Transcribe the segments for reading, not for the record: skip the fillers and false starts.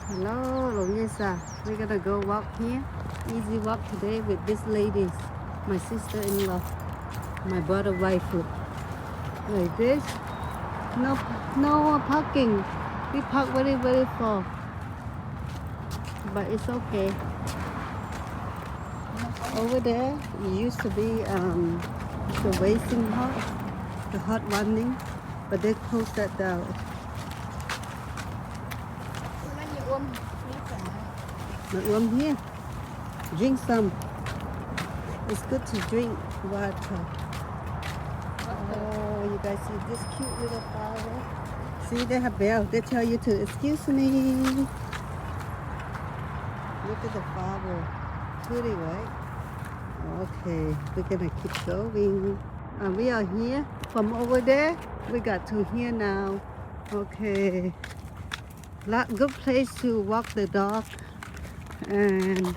Hello, Longesa. We're gonna go walk here. Easy walk today with these ladies. My sister-in-law, my brother wife. Like this. No parking. We park very far. But it's okay. Over there, it used to be the racing horse, the hot running, but they closed that down. But one here, drink some. It's good to drink water. Oh, you guys see this cute little flower? See, they have bells. They tell you to excuse me. Look at the flower. Pretty, right? Okay, we're gonna keep going. We are here. From over there, we got to here now. Okay. Good place to walk the dog. And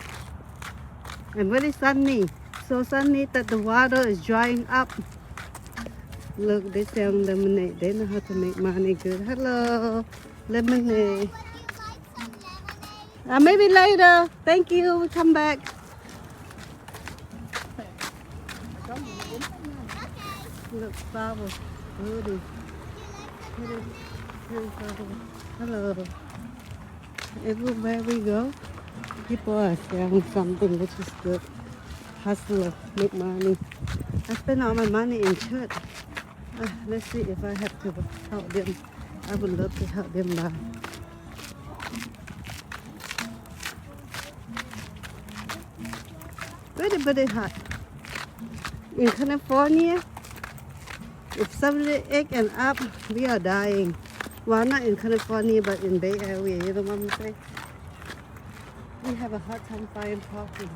very sunny. So sunny that the water is drying up. Look, they sell lemonade. They know how to make money good. Hello, lemonade. Maybe later. Thank you. We come back. Look, flower. Pretty. Pretty flower. Hello. Everywhere we go, people are selling something, which is good. Hustler, make money. I spend all my money in church. Let's see if I have to help them. I would love to help them buy. Very hot. In California, if 78 and up, we are dying. Well, not in California, but in Bay Area. You know what I'm saying? We have a hard time finding parking.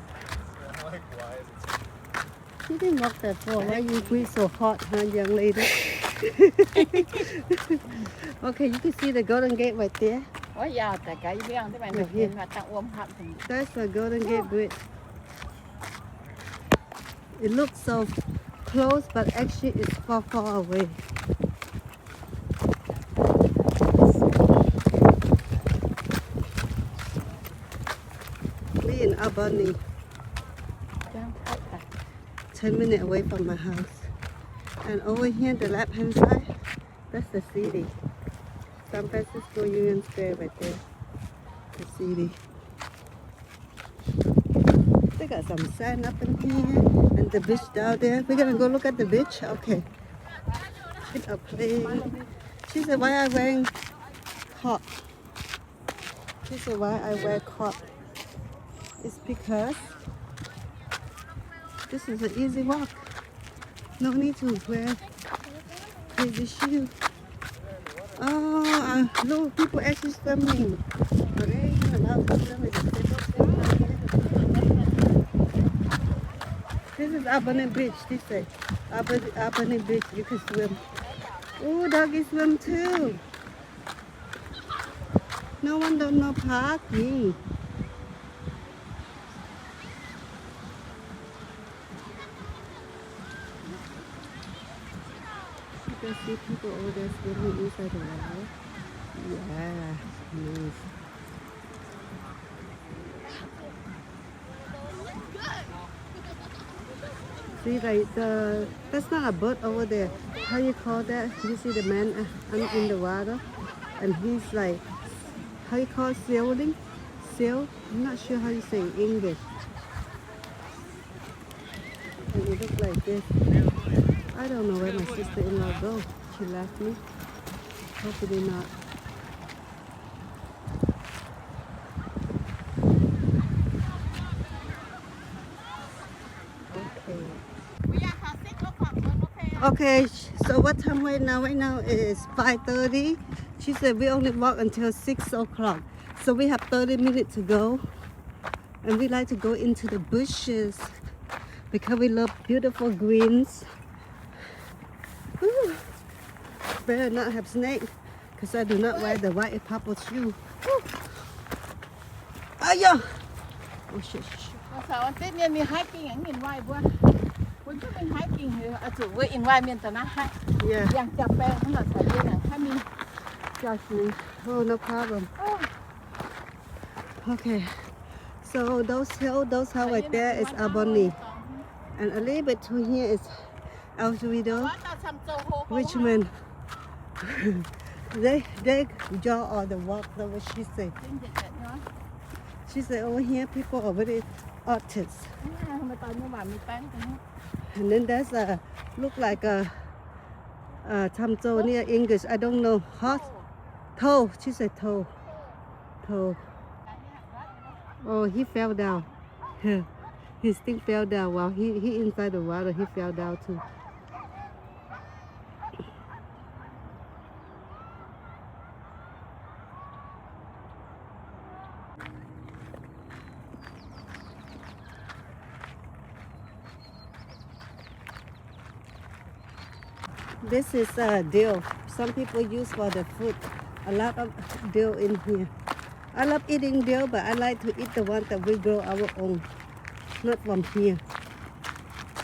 Like, why is it so? You didn't walk that far. Why you breathe so hot, huh, young lady? Okay, you can see the Golden Gate right there. That's the Golden Gate Bridge. It looks so close, but actually it's far away. We in Albany. 10 minutes away from my house. And over here, the left-hand side, that's the city. San Francisco Union Square right there. The city. They got some sand up in here and the beach down there. We're gonna go look at the beach? Okay. Kids are playing. She said, why I wearing coat? She said, why I wear coat? It's because this is an easy walk. No need to wear crazy shoes. Oh, no, people actually swimming. But they ain't allowed to swim. This is Albany Beach, they say. Albany Beach, you can swim. Oh, doggy swim too. No one don't know parking. You can see people over there swimming inside the water. Yeah, nice. See, like that's not a boat over there. How you call that? You see the man in the water, and he's like, how you call it, sailing? Sail? I'm not sure how you say in English. And it looks like this. I don't know where my sister-in-law goes. She left me. Hopefully not. Okay, so what time right now? Right now is 5:30. She said we only walk until 6 o'clock. So we have 30 minutes to go. And we like to go into the bushes because we love beautiful greens. Ooh. Better not have snake because I do not wear the white purple shoe. Oh yeah. Oh shit. Yeah. Oh, no problem. Okay, so those house right there is Albany, and a little bit to here is Alvarado, Richmond. they draw all the walk. That's what she said. She said over here people are very artists. And then there's a look like a Tamzo near English. I don't know. Hot toe. She said toe. Toe. Oh, he fell down. He still fell down while he inside the water. He fell down too. This is dill. Some people use for the food. A lot of dill in here. I love eating dill, but I like to eat the one that we grow our own, not from here.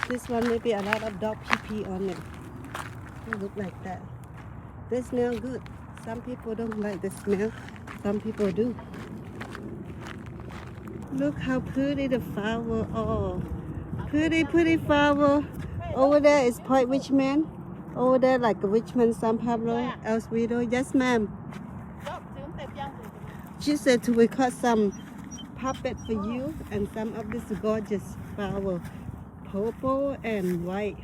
This one maybe a lot of dog pee on it. It look like that. They smell good. Some people don't like the smell. Some people do. Look how pretty the flower. Oh, pretty flower. Over there is Point Richmond. Over there like Richmond, San Pablo, El Cerrito. Yes, ma'am. She said to record some puppet for you and some of this gorgeous flower, purple and white.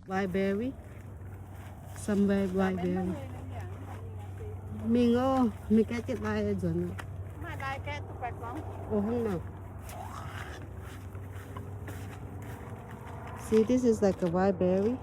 white berry. Some white berry. Mình ô, mình cái chết bay rồi nữa. Mà đây cái tụi bà con. Ồ không nào. See, this is like a white berry.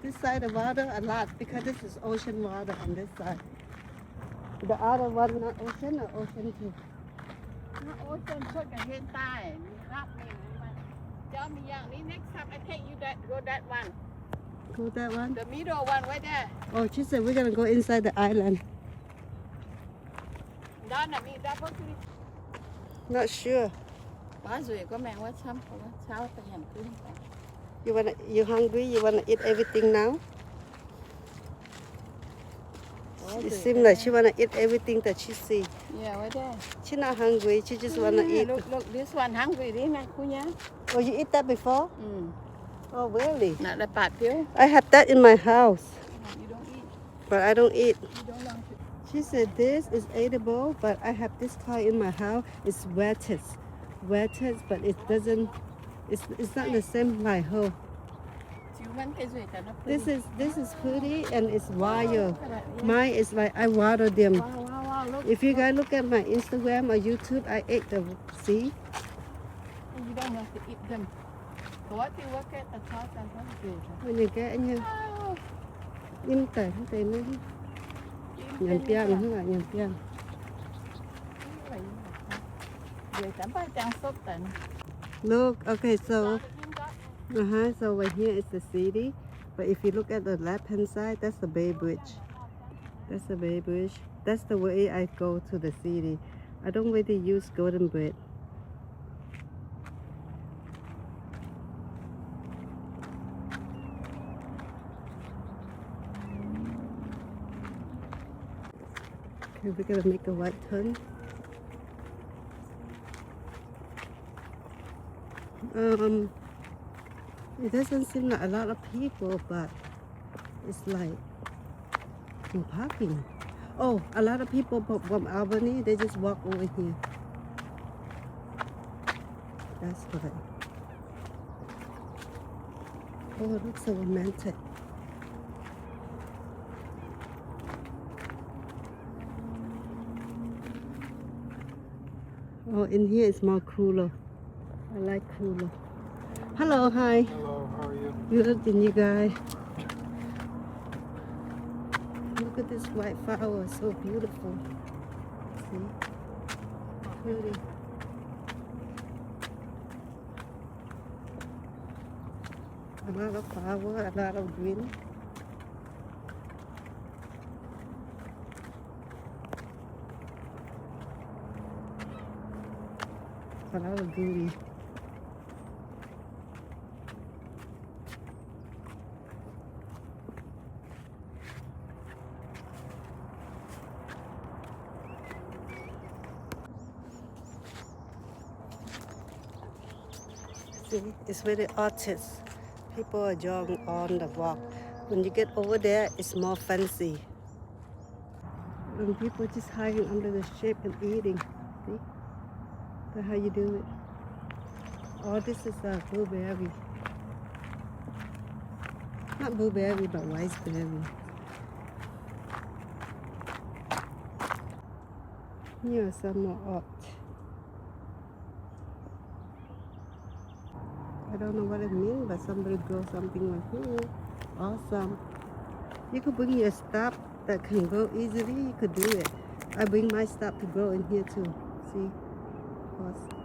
This side of water a lot because this is ocean water on this side. The other one not ocean or ocean too? Nó ôi chân thôi cả hiện tại. Rắp mình mà. Cho mình dạngนี้ next time I take you that go that one. Go that one? The middle one right there. Oh, she said we're gonna go inside the island. Đó là mình đã có cái Not sure. quá rồi có mẹ quá xăm có sao phải nhầm cứ You hungry? You wanna eat everything now? It seems like she wanna eat everything that she see. Yeah, right there. She's not hungry. She just wanna eat. Look, this one hungry đi nè, cô nhá. Oh, you eat that before? Oh, really? Nè là bạt phiếu. I have that in my house, You don't eat. but I don't eat. You don't want to. She said this is edible, but I have this kind in my house. It's wetted, but it doesn't. It's not the same like her. You want cái gì cả nó This is pretty and it's wild. Mine is like I water them. Wow, look. If you guys look at my Instagram or YouTube, I ate the seed. You don't want to eat them. What you work at the top and what Nhìn cái anh nha. Im tẩy không tẩy nữa. Nhìn piang không là nhìn piang. Để tắm ba trang sốt tận. Look, okay, so so right here is the city, but if you look at the left-hand side, that's the Bay Bridge. That's the Bay Bridge. That's the way I go to the city. I don't really use Golden Bridge. Okay, we're gonna make a right turn. It doesn't seem like a lot of people, but it's like no parking. Oh, a lot of people from Albany, they just walk over here. That's right. Oh, it looks so romantic. Oh, in here it's more cooler. I like cooler. Hello, hi. Hello, how are you? Good, and you guys? Look at this white flower, so beautiful. See? Pretty. A lot of flower, a lot of green. A lot of beauty. See, it's very artist. People are jogging on the walk. When you get over there, it's more fancy. And people just hiding under the shade and eating. See? That's how you do it. Oh, this is a blueberry. Not blueberry, but raspberry. Here are some more art. I don't know what it means, but somebody grow something like here. Awesome. You could bring your stuff that can grow easily. You could do it. I bring my stuff to grow in here too. See? Awesome.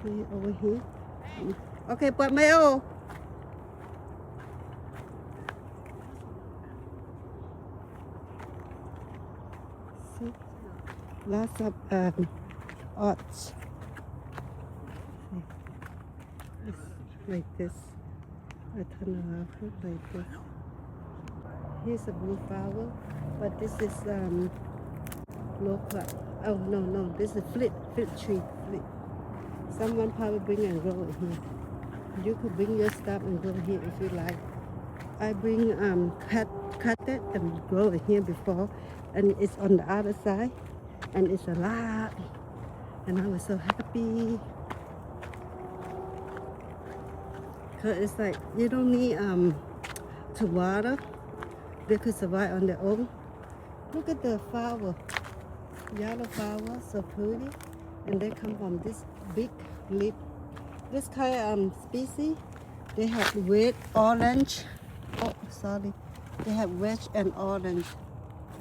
See over here. Okay, but Mayo. See? Lots of arts. It's like this. I turn around like this. here's a blue flower, but this is local. Oh no, this is flit tree. Flit. Someone probably bring and grow it here. You could bring your stuff and grow here if you like. I bring cut it and grow it here before, and it's on the other side, and it's a lot, and I was so happy. Cause it's like you don't need to water. They could survive on their own. Look at the flower, yellow flower, so pretty, and they come from this big leaf. This kind of species, they have red, orange. Oh, sorry, they have red and orange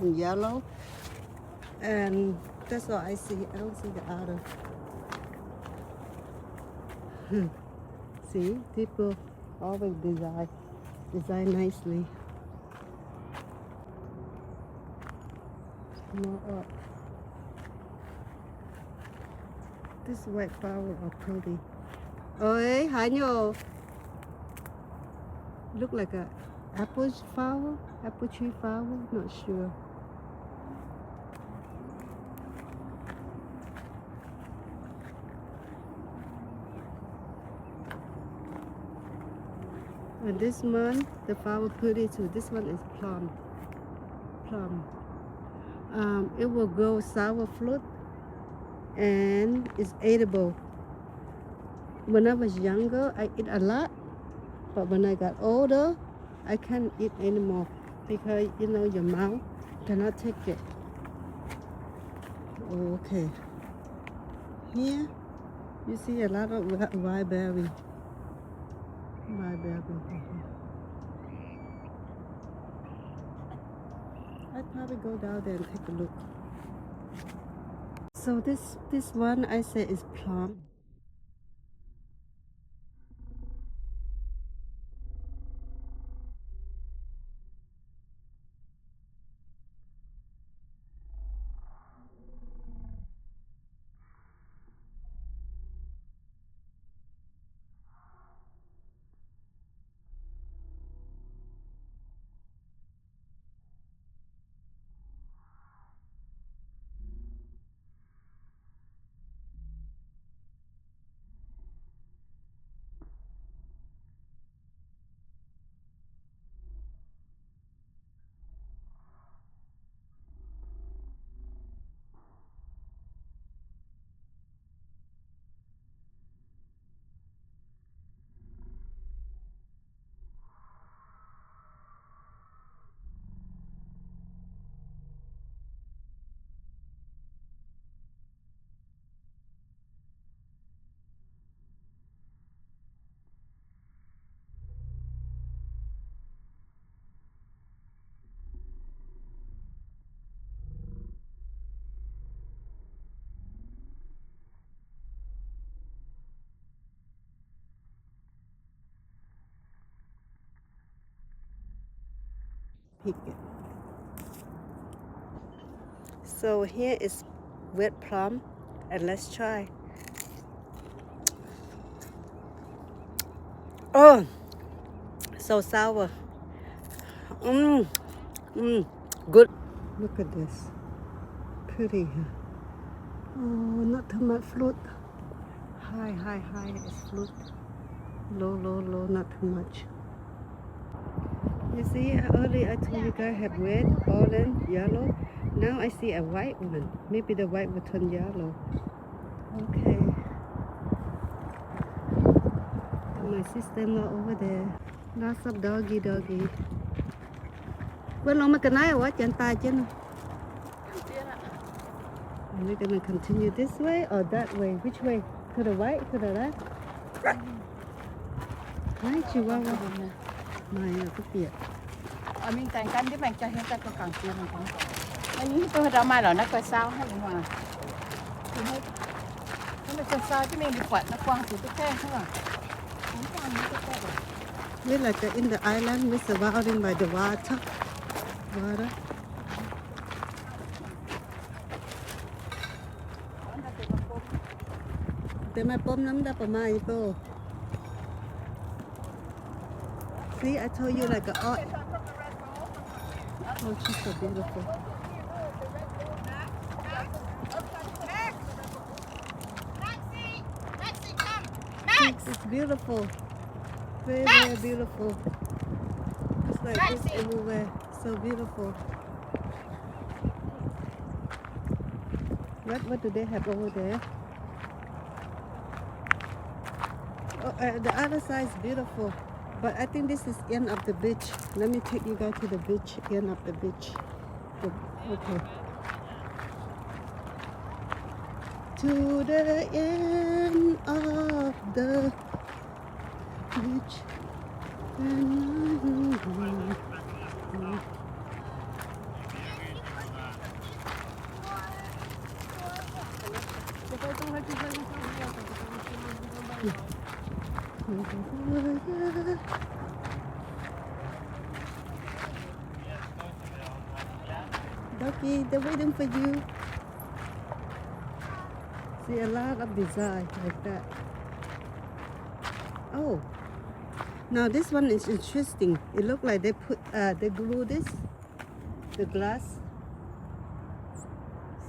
and yellow, and that's all I see. I don't see the other. See, people always design nicely. More up. This white flower are pretty. Oi, Hanyo. Look like a apple flower, apple tree flower. Not sure. And this one, the flower pretty too. This one is plum. It will grow sour fruit and it's edible. When I was younger, I eat a lot, but when I got older, I can't eat anymore because you know your mouth cannot take it. Okay. Here, you see a lot of wild berry. I'd probably go down there and take a look. So this one I say is plum. Pick it. So here is wet plum, and let's try. Oh, so sour. Good. Look at this. Pretty. Oh, not too much fruit. High is fruit. Low, not too much. You see, earlier I told you guys have red, orange, yellow. Now I see a white one. Maybe the white will turn yellow. Okay. My sister-in-law over there. Lots of doggy. Quên lòng mà cái này quá chân tay chứ. Are we gonna continue this way or that way? Which way? To the right, to the left? Hi, Chihuahua. Mày cái tiệt. Mình tàn canh với bạn cho hiện tại có càng tiền không? Anh tôi ra mai rồi nó coi sao hay là ngoài. Nó coi sao cái mình đi quạt nó quăng thì cái không à? Không quăng cái rồi. We're like in the island, we're surrounded by the water.แต่มาป้อมน้ำได้ประมาณโต See, I told you like a Oh, she's so beautiful. It's beautiful. Very, very beautiful. It's like this everywhere. So beautiful. What do they have over there? Oh, the other side is beautiful. But I think this is end of the beach. Let me take you guys to the beach, end of the beach. Okay. To the end of the beach. Ducky, they're waiting for you. See a lot of design like that. Oh, now this one is interesting. It looks like they glue this, the glass.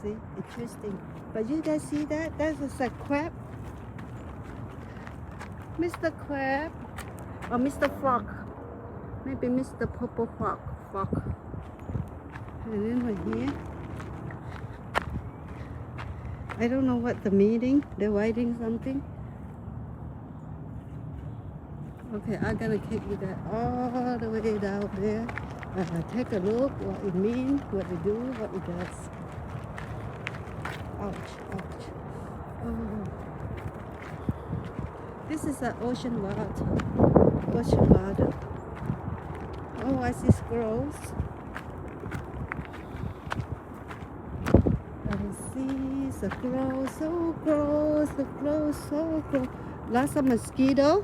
See, interesting. But you guys see that? That is a crab. Mr. Crab or Mr. Frog. Maybe Mr. Purple Frog. And then right here, I don't know what the meaning. They're writing something. Okay, I'm gonna take you that all the way down there. Take a look what it means, what it do, what it does. Ouch, ouch. Oh. This is an ocean water. Ocean water. Oh, I see squirrels. I see squirrels, so close, so close, so close. Lots of mosquito.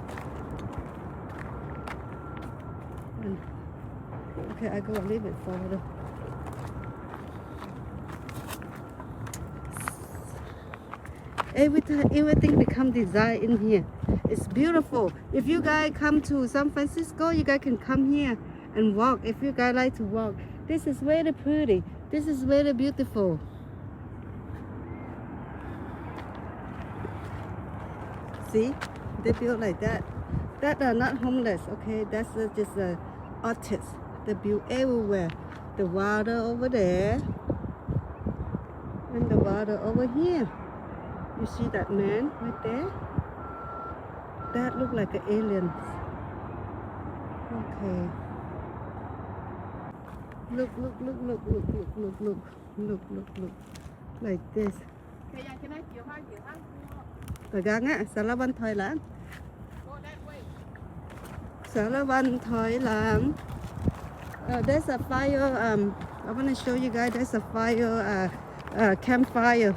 Okay, I go a little bit further. Everything become design in here. It's beautiful. If you guys come to San Francisco, you guys can come here and walk. If you guys like to walk, this is very pretty. This is very beautiful. See, they build like that. That are not homeless. Okay, that's just artists. They build everywhere. The water over there and the water over here. You see that man right there? That look like an alien. Okay. Look. Like this. Gắng á, Salavan Thai Lan. Salavan Thai Lan. There's a fire. I want to show you guys. There's a fire. Campfire.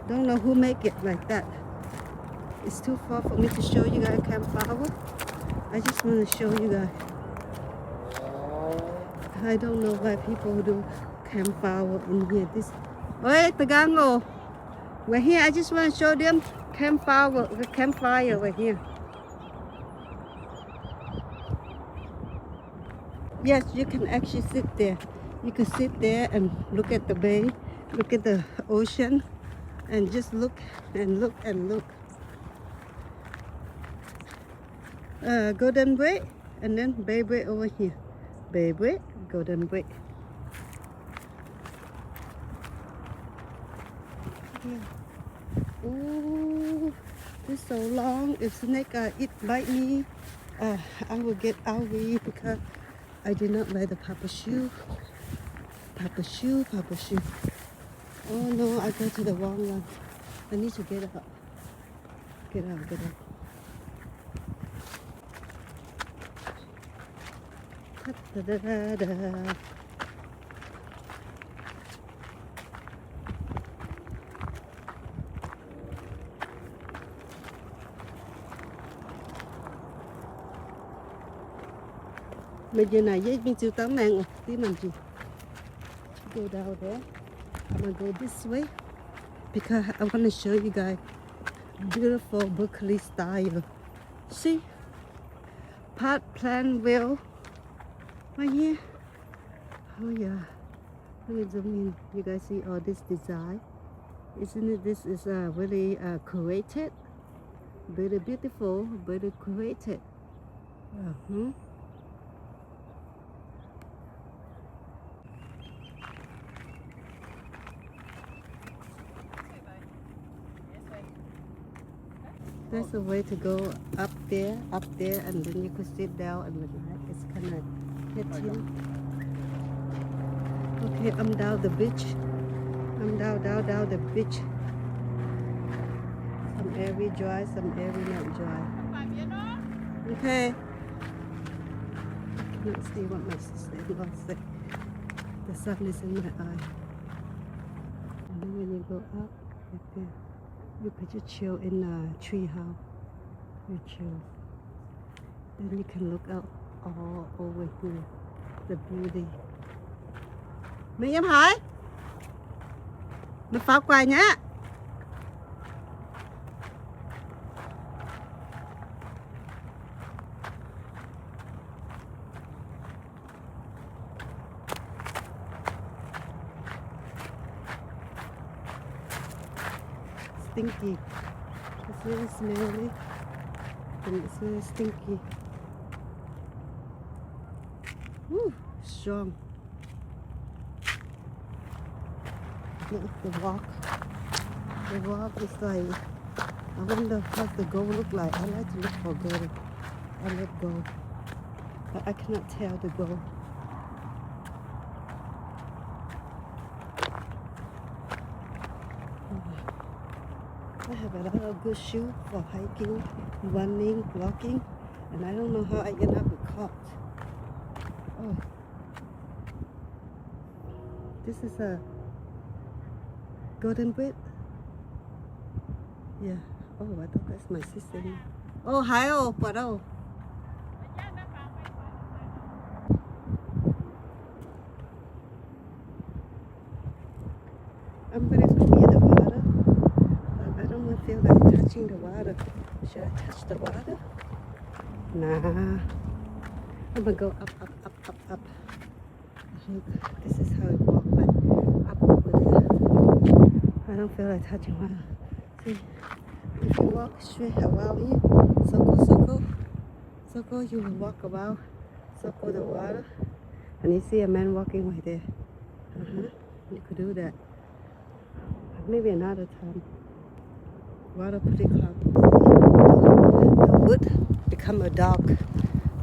Don't know who make it like that. It's too far for me to show you guys campfire. I just want to show you guys. I don't know why people do campfire in here. Hey, Tagango. We're here. I just want to show them campfire right here. Yes, you can actually sit there. You can sit there and look at the bay, look at the ocean, and just look and look and look. Golden Bay, and then Bay Bay over here. Bay Bay, Golden Bay. Yeah. Ooh, this is so long. If snake bite me, I will get away because I did not wear the Papa shoe. Papa shoe. Oh no, I go to the wrong one. I need to get up. Get up. Da-da-da-da. Bây giờ này với bên chiều tắm nàng tí mình chị go down there. I'm gonna go this way because I want to show you guys beautiful Berkeley style. See, pot plant well right here. Oh yeah. Let me zoom in. You guys see all this design? Isn't it? This is really created, very beautiful, very created. Uh-huh. There's a way to go up there, and then you could sit down and relax. It's kind of hitting. Okay, I'm down the beach. I'm down the beach. Some area dry, some area not dry. Okay. I cannot see what my sister-in-law said. The sun is in my eye. And then when you go up, like there, you could just chill in a tree house. You chill. Then you can look out all over here. The beauty. Mày em hỏi. Mày phá quà nhá. Stinky. It's really smelly and it's really stinky. Woo, strong. Look at the walk. The walk is like, I wonder what the gold look like. I like to look for gold. I like gold, but I cannot tell the gold. I have a lot of good shoes for hiking, running, walking, and I don't know how I end up with caught. Oh, this is a golden bridge. Yeah. Oh, I thought that's my sister. Oh, hi, oh, what oh. I'm gonna go near the water. I don't feel like touching the water. Should I touch the water? Nah. I'm gonna go up. Look, this is how it walks, like up over there. I don't feel like touching water. See, if you walk straight around here, circle, you will walk around, circle the water, and you see a man walking right there. You could do that. Maybe another time. Water pretty calm. The wood become a dog.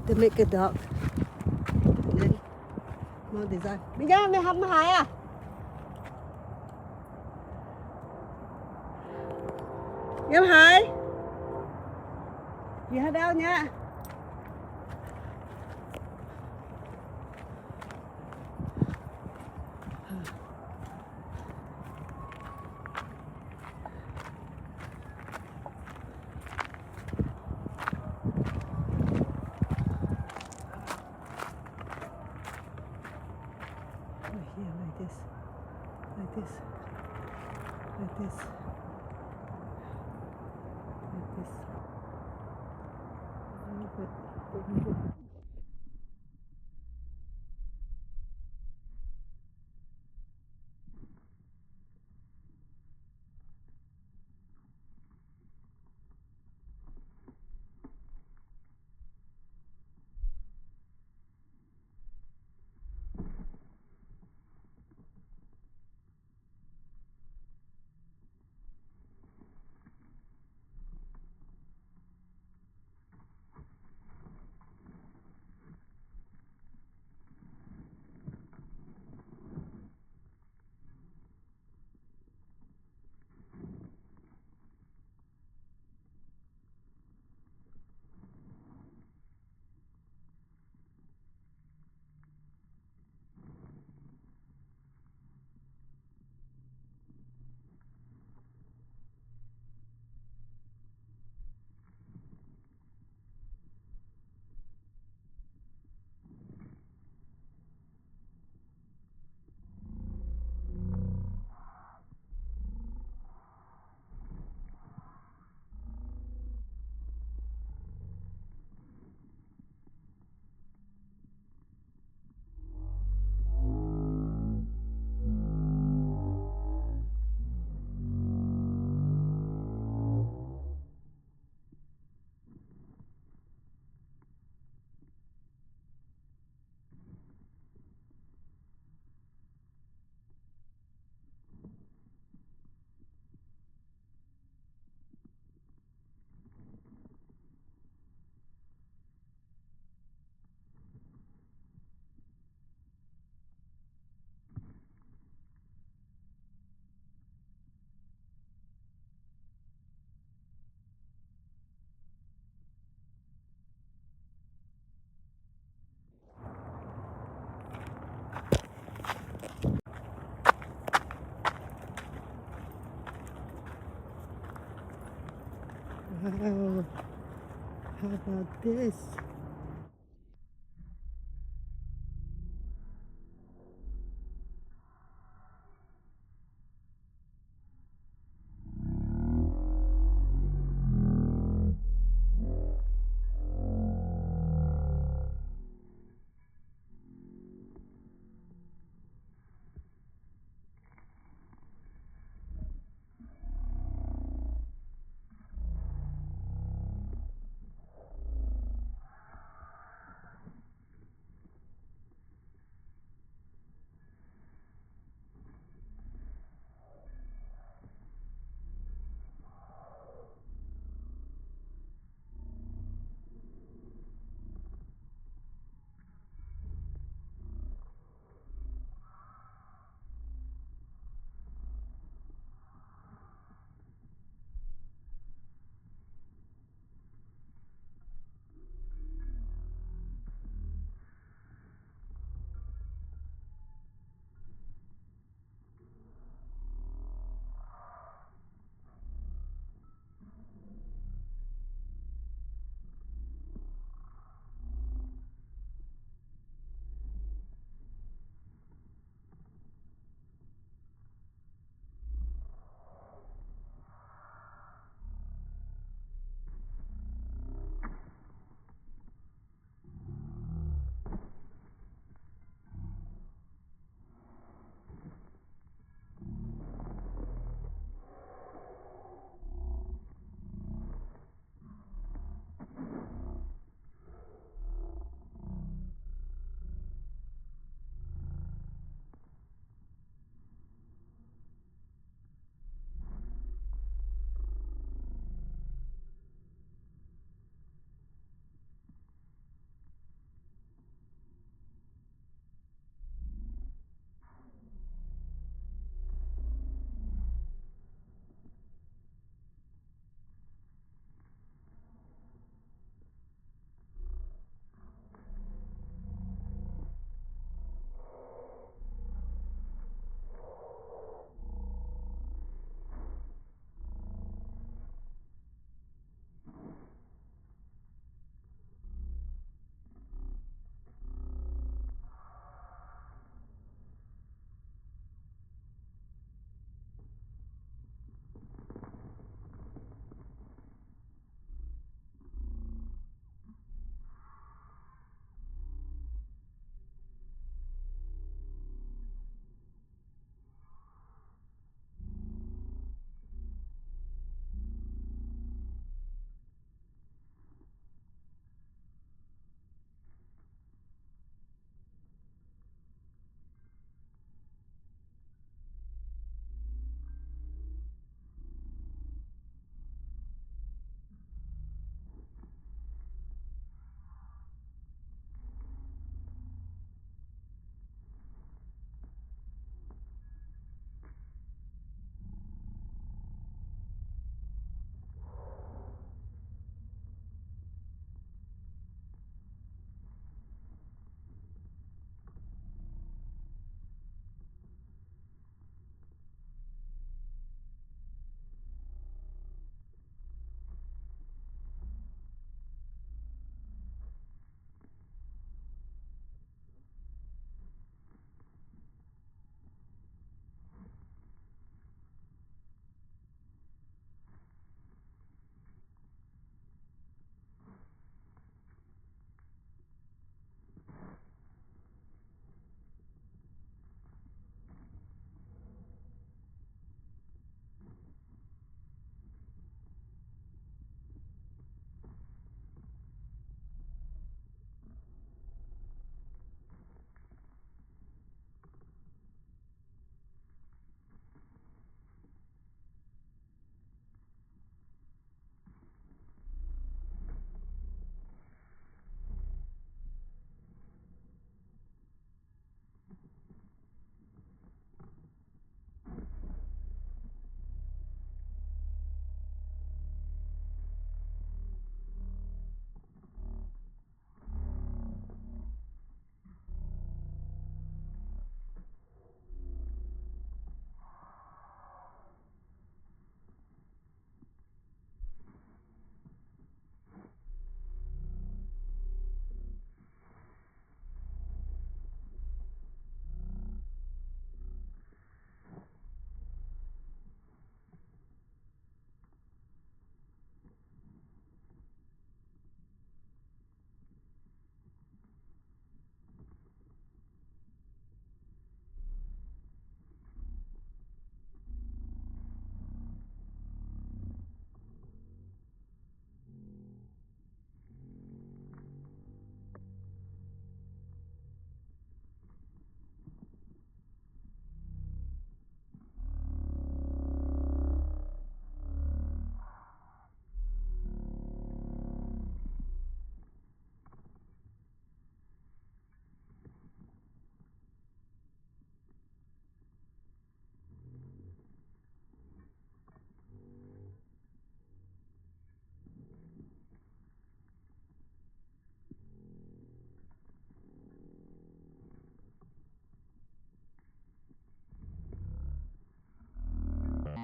They make a dog. And then more design. Bây giờ mày học hại à? Em hại. Gì hết đâu nha. Here, like this, like this, like this, like this. A little bit. Wow. How about this?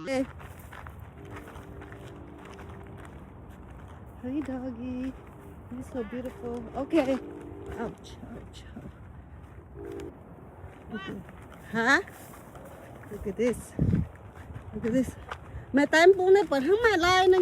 Hey. Hey, doggy. You're so beautiful. Okay. Ouch, ouch, ouch. Huh? Look at this. Look at this. Mẹ tay em buông này bật hăng mẹ lại nè.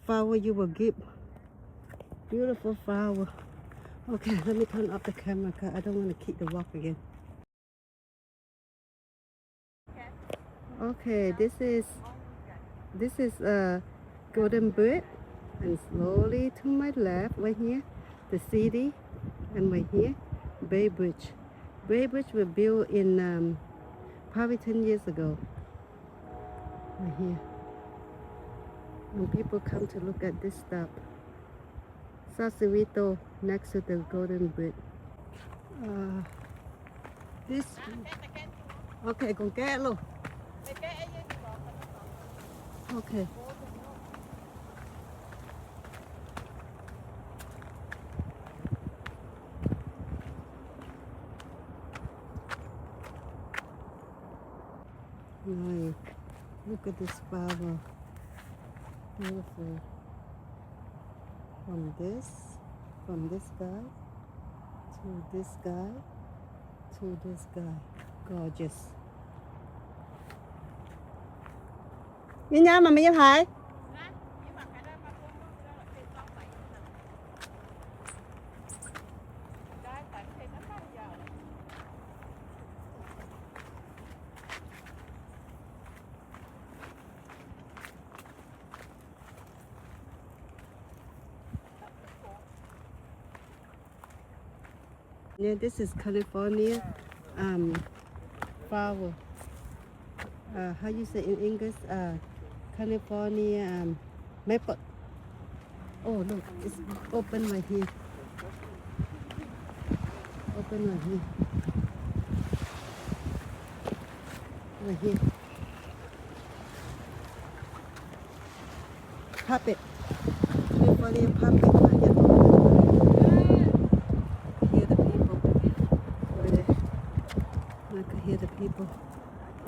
Flower you will give. Beautiful flower. Okay, let me turn off the camera because I don't want to keep the walk again. Okay, this is a golden bridge, and slowly to my left, right here, the city, and right here, Bay Bridge. Bay Bridge was built in probably 10 years ago. Right here. When people come to look at this stuff, Sausalito next to the Golden Bridge. This okay, con kẽ luôn. Okay. Nice. Look at this flower. Beautiful. From this guy to this guy to this guy. Gorgeous. Như nhau mà mình phải. Yeah, this is California flower. How you say in English? California maple. Oh, look, it's open right here. Open right here. Right here. Puppet. California puppet right here. Hear the people over there. I can hear the people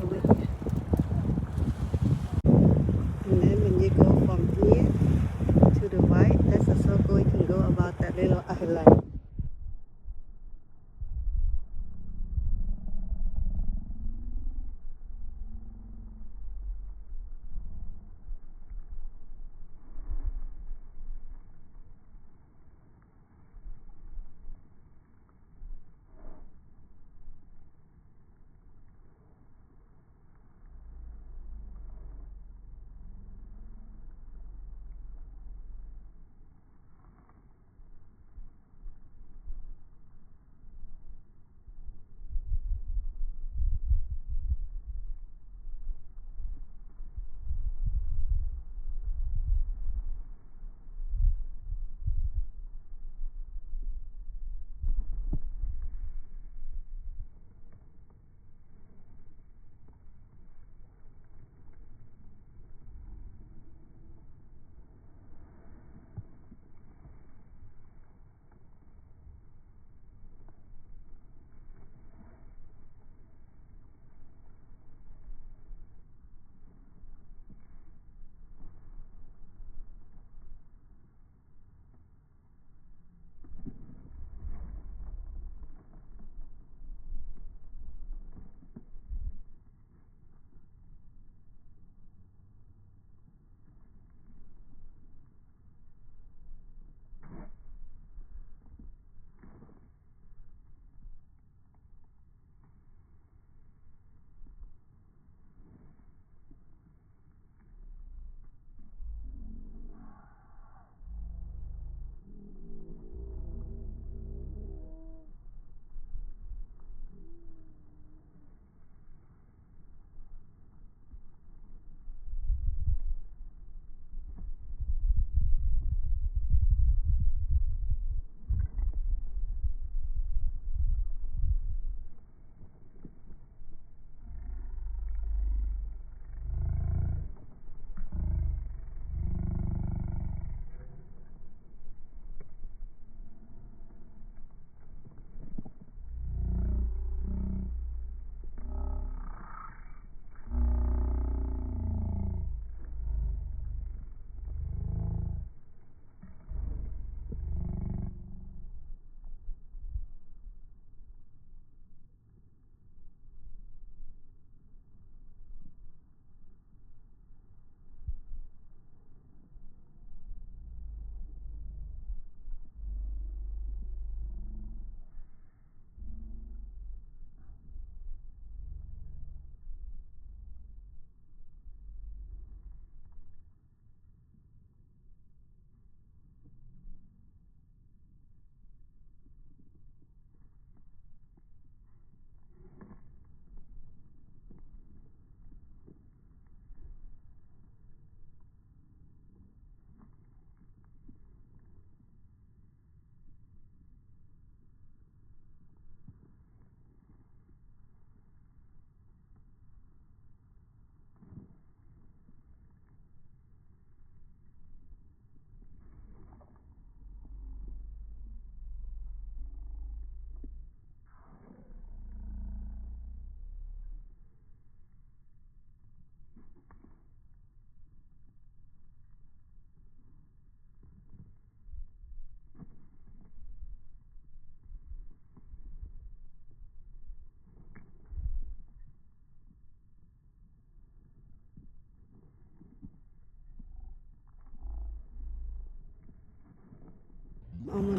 over here. And then when you go from here to the right, that's a circle you can go about that little island.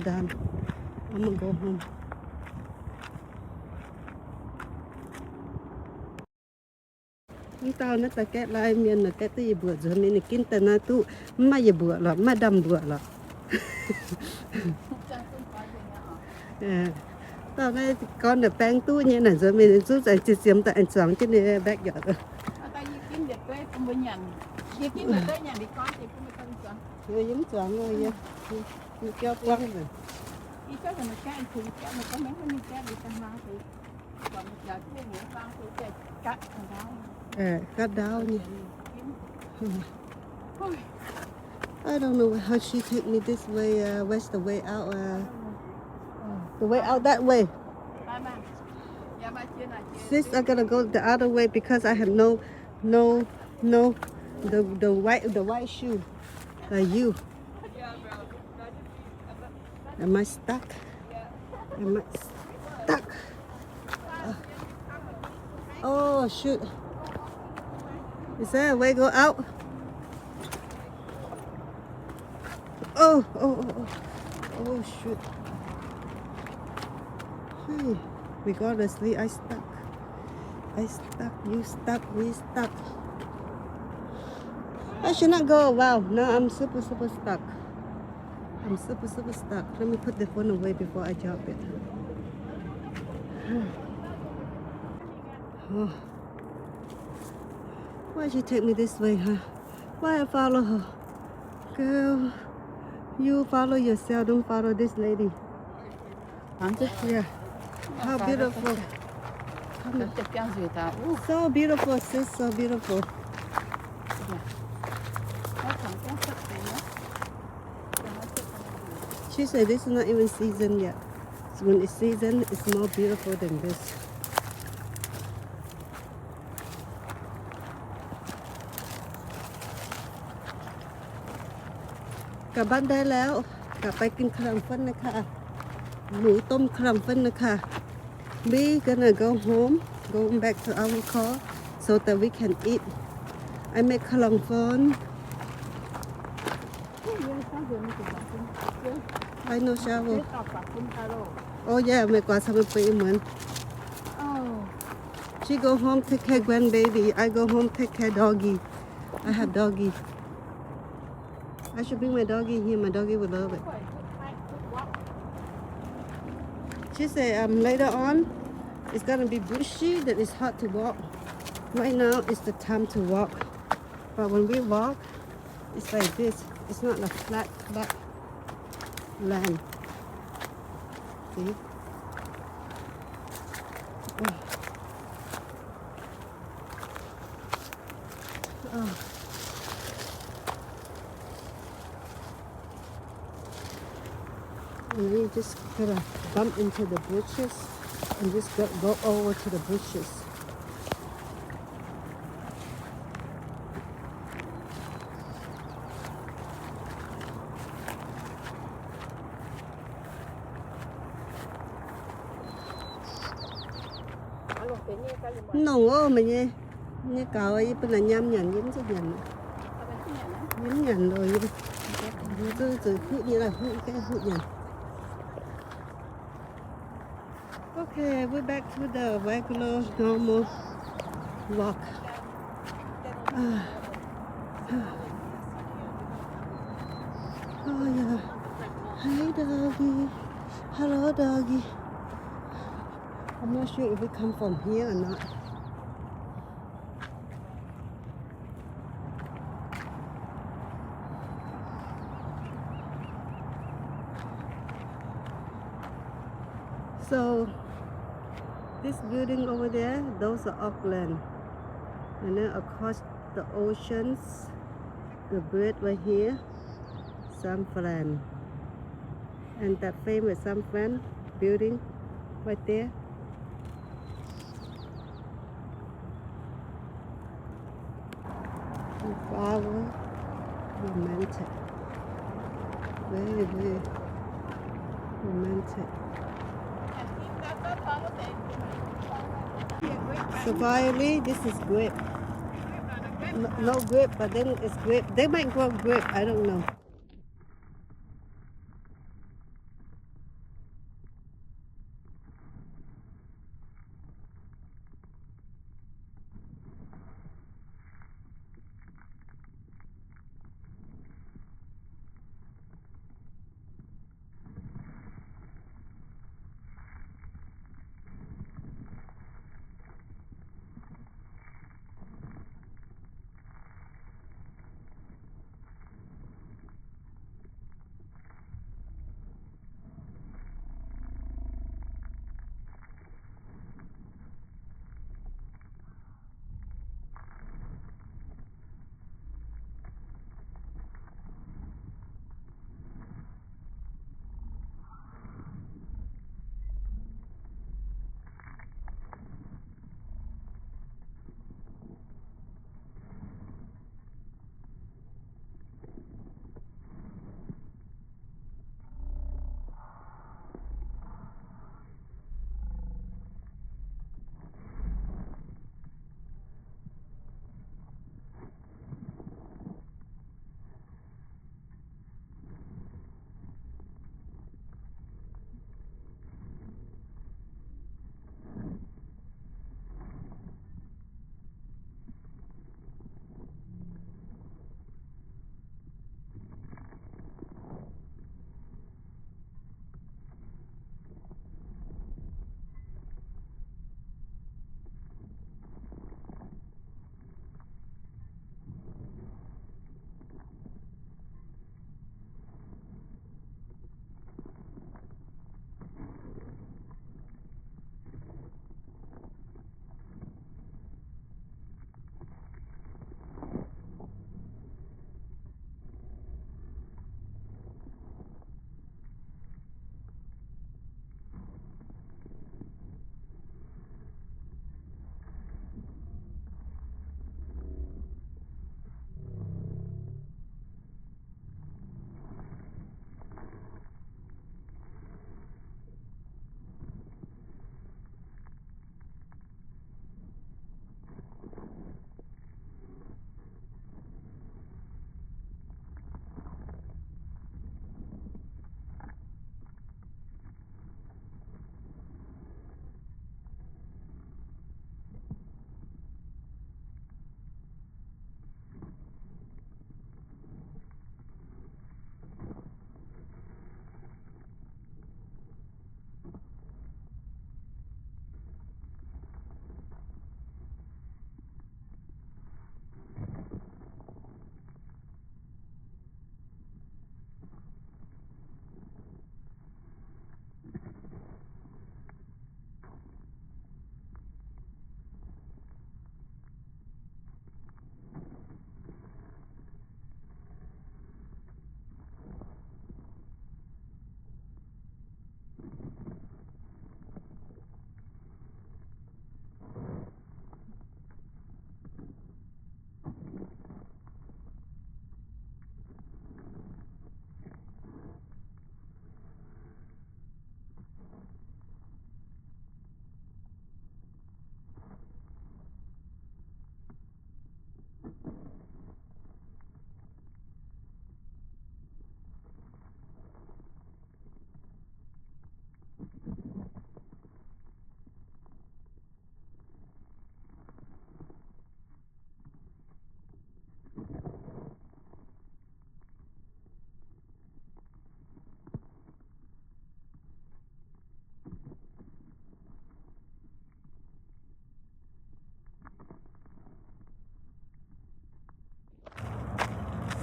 done. I'm gonna go home. Chúng tao nó ta kết lại miền là kết tới bữa giờ mình kinh tế na tu mà giờ bữa là mà đâm bữa là tao này con được bang tu như này giờ mình rút ra chỉ xiêm tại anh sáng trên này bác giờ rồi. Tao kiếm được cái không có nhận, kiếm được cái nhận đi con thì không có cần chọn. Rồi giống chọn rồi vậy, đi kéo quăng rồi. Đi cho nó cái anh thùng kéo nó có mấy cái kéo đi tăng máu thì còn giờ cái nghĩa vang thì cái cắt thằng đó. Cắt đau nha. I don't know how she take me this way. Where's the way out? The way out that way. Sis, I gotta go the other way because I have no, the white shoe. Like you. Am I stuck? Am I stuck? Oh shoot! Is there a way to go out? Oh shoot! Hey, regardlessly, I stuck. You stuck. We stuck. I should not go. Wow, now I'm super stuck. I'm super stuck. Let me put the phone away before I drop it. Oh. Why she take me this way, huh? Why I follow her? Girl, you follow yourself, don't follow this lady. Yeah. How beautiful. So beautiful, sis, so beautiful. She said this is not even seasoned yet. So when it's seasoned, it's more beautiful than this. กลับบ้านได้แล้ว กลับไปกินครัมฟันนะคะ หมูต้มครัมฟันนะคะ We gonna go home, going back to our car so that we can eat. I make ครัมฟัน I know shower. Oh yeah, ไม่กว่าทำไปเหมือน She go home take care grandbaby. I go home take care doggy. I have doggy. I should bring my doggy here. My doggy would love it. She said later on it's gonna be bushy, that it's hard to walk. Right now it's the time to walk. But when we walk, it's like this. It's not a flat land. See? Oh. And we just gotta bump into the bushes and just go over to the bushes. No, mà nha, nha cậu ấy bên là nhâm nhằn dính cho nhằn, dính nhằn rồi, từ hút như là hút cái hút nhằn. Okay, we're back to the regular normal walk. Oh yeah. Hi doggy. Hello doggy. I'm not sure if we come from here or not. So this building over there, those are Auckland. And then across the oceans, the bridge right here, San Fran. And that famous San Fran building right there. And flower, romantic. Very, very romantic. Surprisingly, this is grape. No grape, but then it's grape. They might grow grape, I don't know.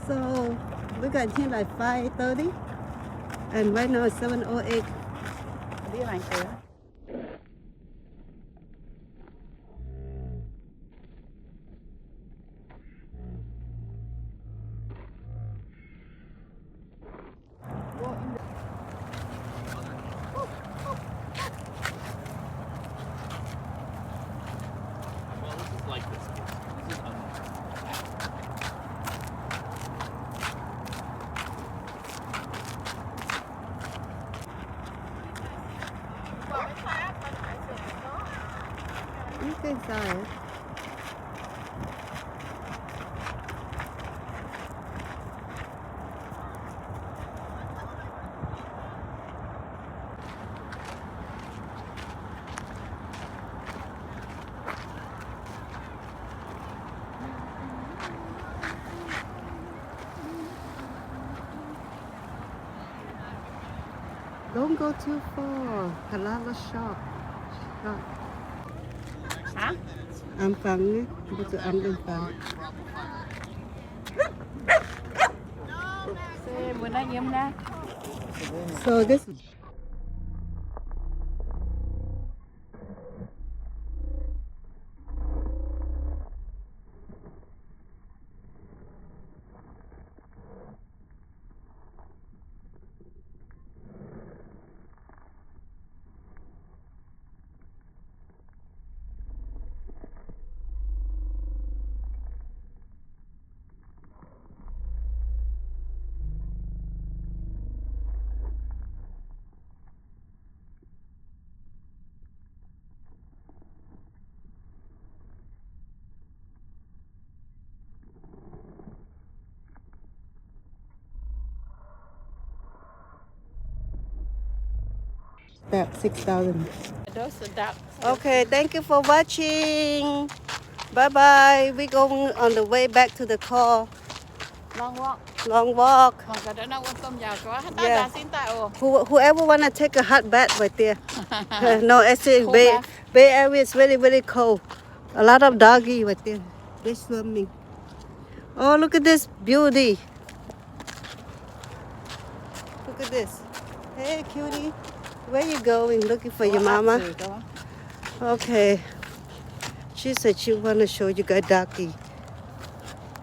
So we got here like 5:30, and right now it's 7:08. Đi lại cửa. Well, this is like this. This is You can try it. Don't go too far. Halal shop. Shop. Hả? Ăn phần nhé. Bây giờ ăn lên phần. Xe bữa nay em ra. So this that 6,000. Those are ducks. Okay, thank you for watching. Bye bye. We going on the way back to the car. Long walk. Long walk. Còn cả đó nó quan tâm vào quá. Ta Yeah. đã xin tại ồ. Whoever wanna take a hot bath right there. No, I say Cold Bay bath. Bay Area is very very cold. A lot of doggy right there. They swimming. Oh, look at this beauty. Look at this. Hey, cutie. Where you going? Looking for your mama? Okay. She said she wanna show you guys doggy.